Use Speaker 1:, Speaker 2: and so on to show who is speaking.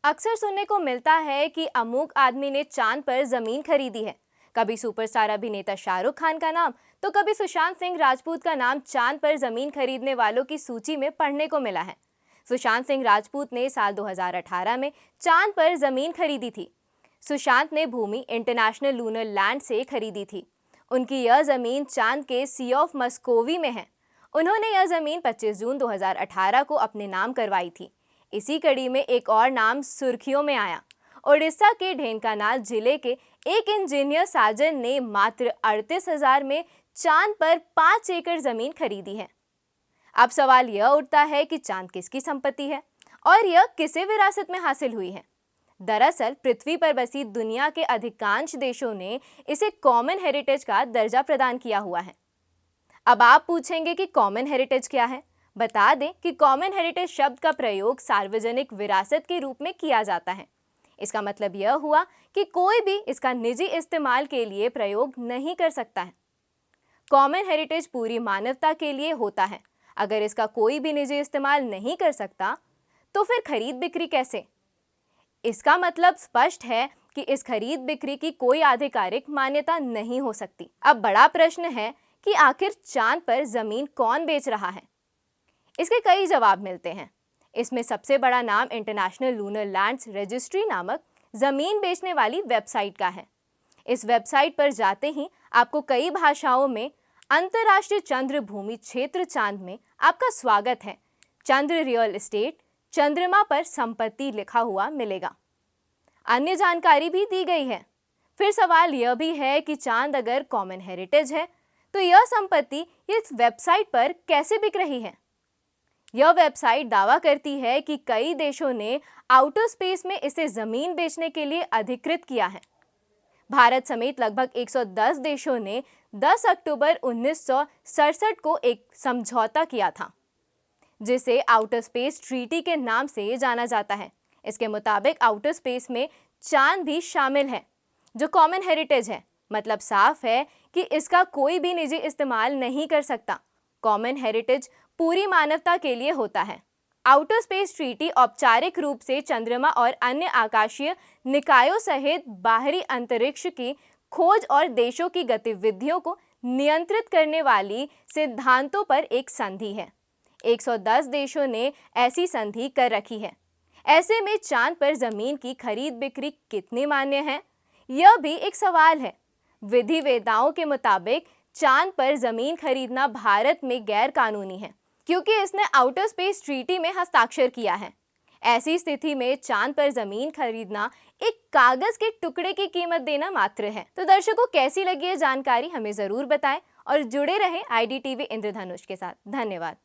Speaker 1: अक्सर सुनने को मिलता है कि अमुक आदमी ने चांद पर जमीन खरीदी है। कभी सुपरस्टार अभिनेता शाहरुख खान का नाम तो कभी सुशांत सिंह राजपूत का नाम चांद पर जमीन खरीदने वालों की सूची में पढ़ने को मिला है। सुशांत सिंह राजपूत ने साल 2018 में चांद पर जमीन खरीदी थी। सुशांत ने भूमि इंटरनेशनल लूनर लैंड से खरीदी थी। उनकी यह जमीन चांद के सी ऑफ मस्कोवी में है। उन्होंने यह जमीन 25 जून 2018 को अपने नाम करवाई थी। इसी कड़ी में एक और नाम सुर्खियों में आया। ओडिशा के ढेंकानाल जिले के एक इंजीनियर साजन ने मात्र 38,000 में चांद पर 5 एकड़ जमीन खरीदी है। अब सवाल यह उठता है कि चांद किसकी संपत्ति है और यह किसे विरासत में हासिल हुई है। दरअसल पृथ्वी पर बसी दुनिया के अधिकांश देशों ने इसे कॉमन हेरिटेज का दर्जा प्रदान किया हुआ है। अब आप पूछेंगे कि कॉमन हेरिटेज क्या है। बता दें कि कॉमन हेरिटेज शब्द का प्रयोग सार्वजनिक विरासत के रूप में किया जाता है। इसका मतलब यह हुआ कि कोई भी इसका निजी इस्तेमाल के लिए प्रयोग नहीं कर सकता है। कॉमन हेरिटेज पूरी मानवता के लिए होता है। अगर इसका कोई भी निजी इस्तेमाल नहीं कर सकता तो फिर खरीद बिक्री कैसे? इसका मतलब स्पष्ट है कि इस खरीद बिक्री की कोई आधिकारिक मान्यता नहीं हो सकती। अब बड़ा प्रश्न है कि आखिर चांद पर जमीन कौन बेच रहा है। इसके कई जवाब मिलते हैं। इसमें सबसे बड़ा नाम इंटरनेशनल लूनर लैंड्स रजिस्ट्री नामक जमीन बेचने वाली वेबसाइट का है। इस वेबसाइट पर जाते ही आपको कई भाषाओं में अंतर्राष्ट्रीय चंद्र भूमि क्षेत्र चांद में आपका स्वागत है, चंद्र रियल एस्टेट, चंद्रमा पर संपत्ति लिखा हुआ मिलेगा। अन्य जानकारी भी दी गई है। फिर सवाल यह भी है कि चांद अगर कॉमन हेरिटेज है तो यह संपत्ति इस वेबसाइट पर कैसे बिक रही है। यह वेबसाइट दावा करती है कि कई देशों ने आउटर स्पेस में इसे जमीन बेचने के लिए अधिकृत किया है। भारत समेत लगभग 110 देशों ने 10 अक्टूबर 1967 को एक समझौता किया था, जिसे आउटर स्पेस ट्रीटी के नाम से जाना जाता है। इसके मुताबिक आउटर स्पेस में चांद भी शामिल है, जो कॉमन हेरिटेज है। मतलब साफ है कि इसका कोई भी निजी इस्तेमाल नहीं कर सकता। कॉमन हेरिटेज पूरी मानवता के लिए होता है। आउटर स्पेस ट्रीटी औपचारिक रूप से चंद्रमा और अन्य आकाशीय निकायों सहित बाहरी अंतरिक्ष की खोज और देशों की गतिविधियों को नियंत्रित करने वाली सिद्धांतों पर एक संधि है। 110 देशों ने ऐसी संधि कर रखी है। ऐसे में चांद पर जमीन की खरीद बिक्री कितनी मान्य है, यह भी एक सवाल है। विधि वेदाओं के मुताबिक चांद पर जमीन खरीदना भारत में गैर कानूनी है, क्योंकि इसने आउटर स्पेस ट्रीटी में हस्ताक्षर किया है। ऐसी स्थिति में चांद पर जमीन खरीदना एक कागज के टुकड़े की कीमत देना मात्र है। तो दर्शकों, कैसी लगी ये जानकारी हमें जरूर बताएं और जुड़े रहें IDTV इंद्रधनुष के साथ। धन्यवाद।